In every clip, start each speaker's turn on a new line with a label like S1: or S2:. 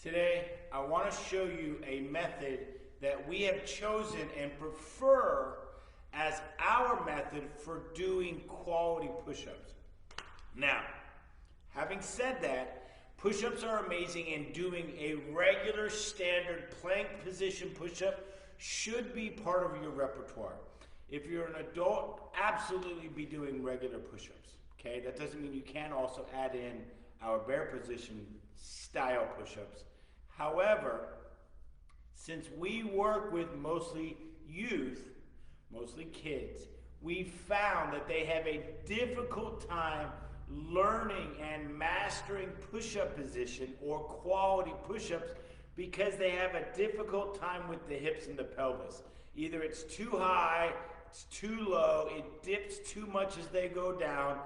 S1: Today, I want to show you a method that we have chosen and prefer as our method for doing quality push-ups. Now, having said that, push-ups are amazing, and doing a regular standard plank position push-up should be part of your repertoire. If you're an adult, absolutely be doing regular push-ups. Okay, that doesn't mean you can't also add in our bear position style push-ups. However, since we work with mostly youth, mostly kids, we found that they have a difficult time learning and mastering push-up position or quality push-ups because they have a difficult time with the hips and the pelvis. Either it's too high, it's too low, it dips too much as they go down.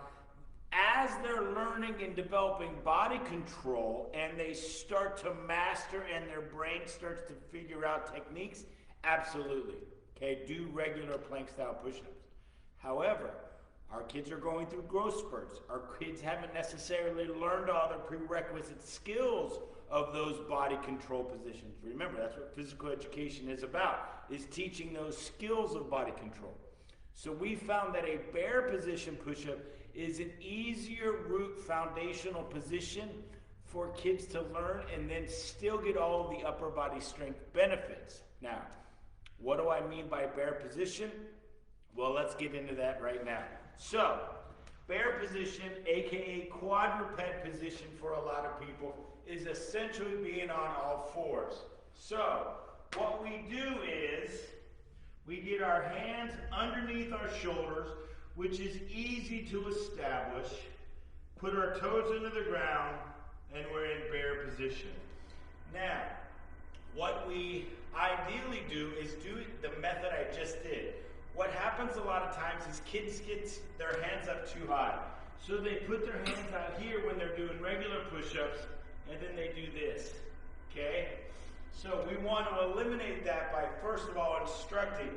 S1: As they're learning and developing body control and they start to master and their brain starts to figure out techniques, absolutely, okay, do regular plank style push-ups. However, our kids are going through growth spurts. Our kids haven't necessarily learned all the prerequisite skills of those body control positions. Remember, that's what physical education is about, is teaching those skills of body control. So we found that a bear position push-up is an easier root foundational position for kids to learn and then still get all of the upper body strength benefits. Now, what do I mean by bear position? Well, let's get into that right now. So, bear position, aka quadruped position for a lot of people, is essentially being on all fours. So, what we do is we get our hands underneath our shoulders, which is easy to establish, put our toes into the ground, and we're in bear position. Now, what we ideally do is do the method I just did. What happens a lot of times is kids get their hands up too high. So they put their hands out here when they're doing regular push-ups, and then they do this, okay? So we want to eliminate that by, first of all, instructing,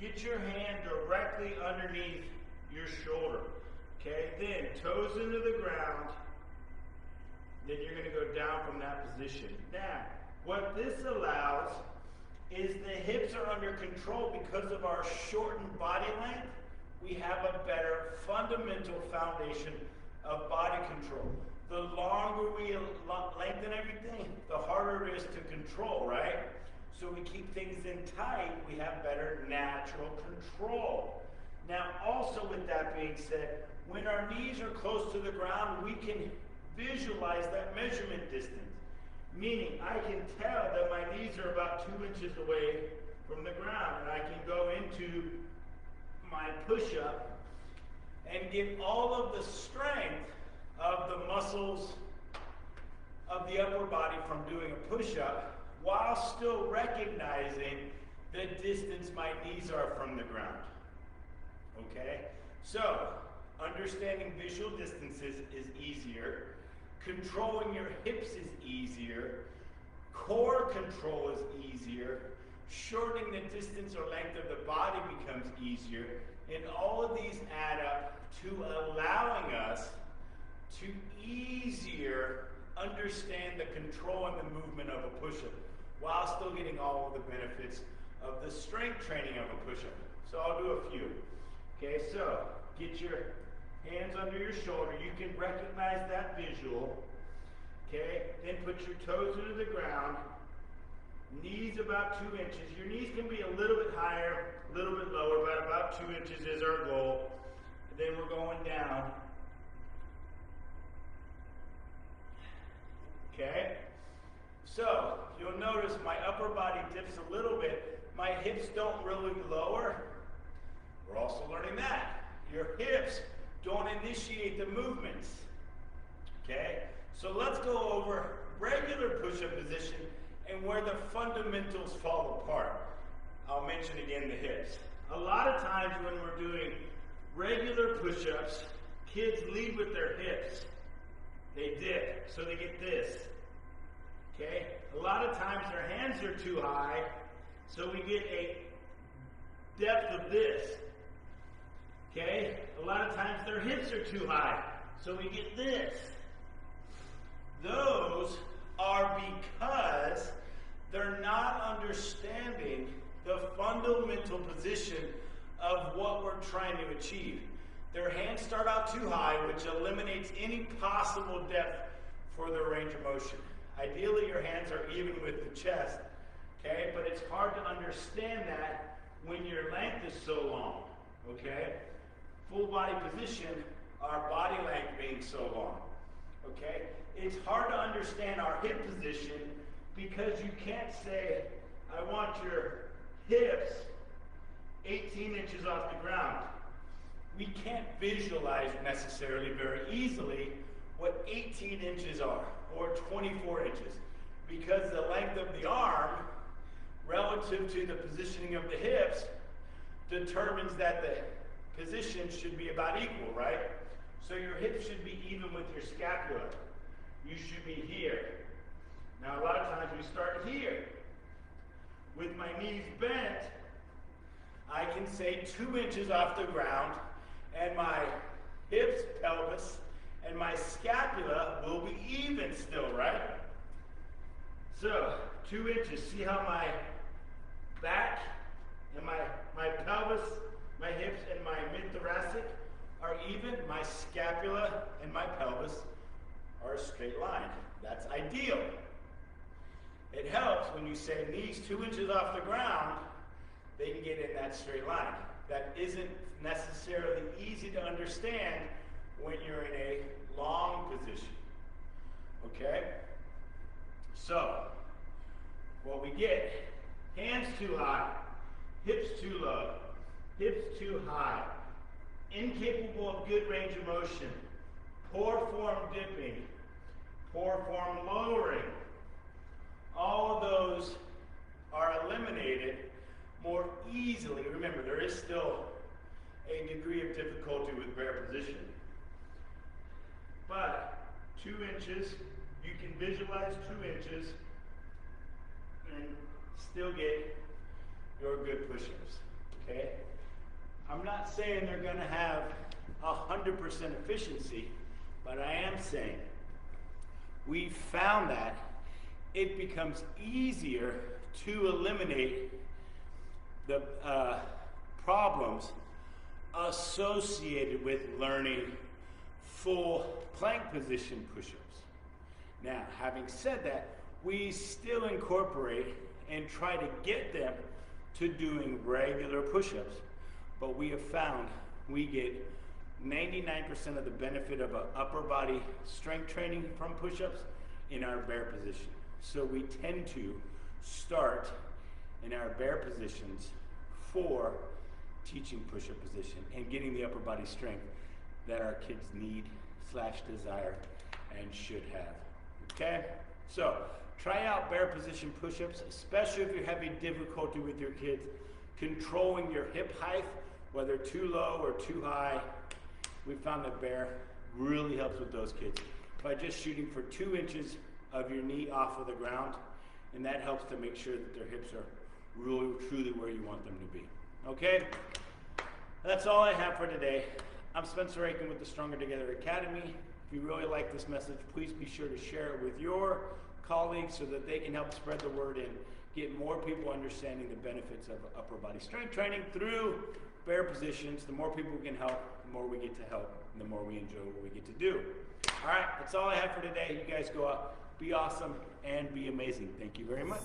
S1: get your hand directly underneath your shoulder, okay? Then toes into the ground, then you're going to go down from that position. Now, what this allows is the hips are under control because of our shortened body length. We have a better fundamental foundation of body control. The longer we lengthen everything, the harder it is to control, right? So we keep things in tight, we have better natural control. Now, also with that being said, when our knees are close to the ground, we can visualize that measurement distance. Meaning, I can tell that my knees are about 2 inches away from the ground, and I can go into my push-up and get all of the strength of the muscles of the upper body from doing a push-up while still recognizing the distance my knees are from the ground. Okay? So, understanding visual distances is easier. Controlling your hips is easier. Core control is easier. Shortening the distance or length of the body becomes easier. And all of these add up to allowing us to easier understand the control and the movement of a push-up while still getting all of the benefits of the strength training of a push-up. So I'll do a few. Okay, so get your hands under your shoulder. You can recognize that visual. Okay, then put your toes into the ground. Knees about 2 inches. Your knees can be a little bit higher, a little bit lower, but about 2 inches is our goal. And then we're going down. Okay, so you'll notice my upper body dips a little bit. My hips don't really lower. We're also learning that. Your hips don't initiate the movements. Okay? So let's go over regular push-up position and where the fundamentals fall apart. I'll mention again the hips. A lot of times when we're doing regular push-ups, kids lead with their hips. They dip, so they get this. Okay? A lot of times their hands are too high, so we get a depth of this. Okay? A lot of times their hips are too high, so we get this. Those are because they're not understanding the fundamental position of what we're trying to achieve. Their hands start out too high, which eliminates any possible depth for their range of motion. Ideally, your hands are even with the chest, okay? But it's hard to understand that when your length is so long, okay? Full body position, our body length being so long, okay? It's hard to understand our hip position because you can't say, I want your hips 18 inches off the ground. We can't visualize necessarily very easily what 18 inches are or 24 inches because the length of the arm relative to the positioning of the hips determines that the position should be about equal, right? So your hips should be even with your scapula. You should be here. Now a lot of times we start here. With my knees bent, I can say 2 inches off the ground and my hips, pelvis, and my scapula will be even still, right? So 2 inches, see how my back and my pelvis, my hips, and my mid-thoracic are even? My scapula and my pelvis are a straight line. That's ideal. It helps when you say knees 2 inches off the ground, they can get in that straight line. That isn't necessarily easy to understand when you're in a long position. Okay? So, what we get, hands too high, hips too low, hips too high, incapable of good range of motion, poor form dipping, poor form lowering. All of those are eliminated more easily. Remember, there is still a degree of difficulty with bare position. But 2 inches, you can visualize 2 inches and still get your good push-ups, okay? I'm not saying they're gonna have 100% efficiency, but I am saying we found that it becomes easier to eliminate the problems associated with learning full plank position push-ups. Now, having said that, we still incorporate and try to get them to doing regular push-ups, but we have found we get 99% of the benefit of an upper body strength training from push-ups in our bare position. So we tend to start in our bare positions for teaching push-up position and getting the upper body strength that our kids need / desire and should have. Okay? So try out bare position push-ups, especially if you're having difficulty with your kids controlling your hip height, whether too low or too high. We found that bare really helps with those kids by just shooting for 2 inches of your knee off of the ground, and that helps to make sure that their hips are really truly where you want them to be. Okay? That's all I have for today. I'm Spencer Aiken with the Stronger Together Academy. If you really like this message, please be sure to share it with your colleagues so that they can help spread the word and get more people understanding the benefits of upper body strength training through bare positions. The more people we can help, the more we get to help, and the more we enjoy what we get to do. All right, that's all I have for today. You guys go out, be awesome, and be amazing. Thank you very much.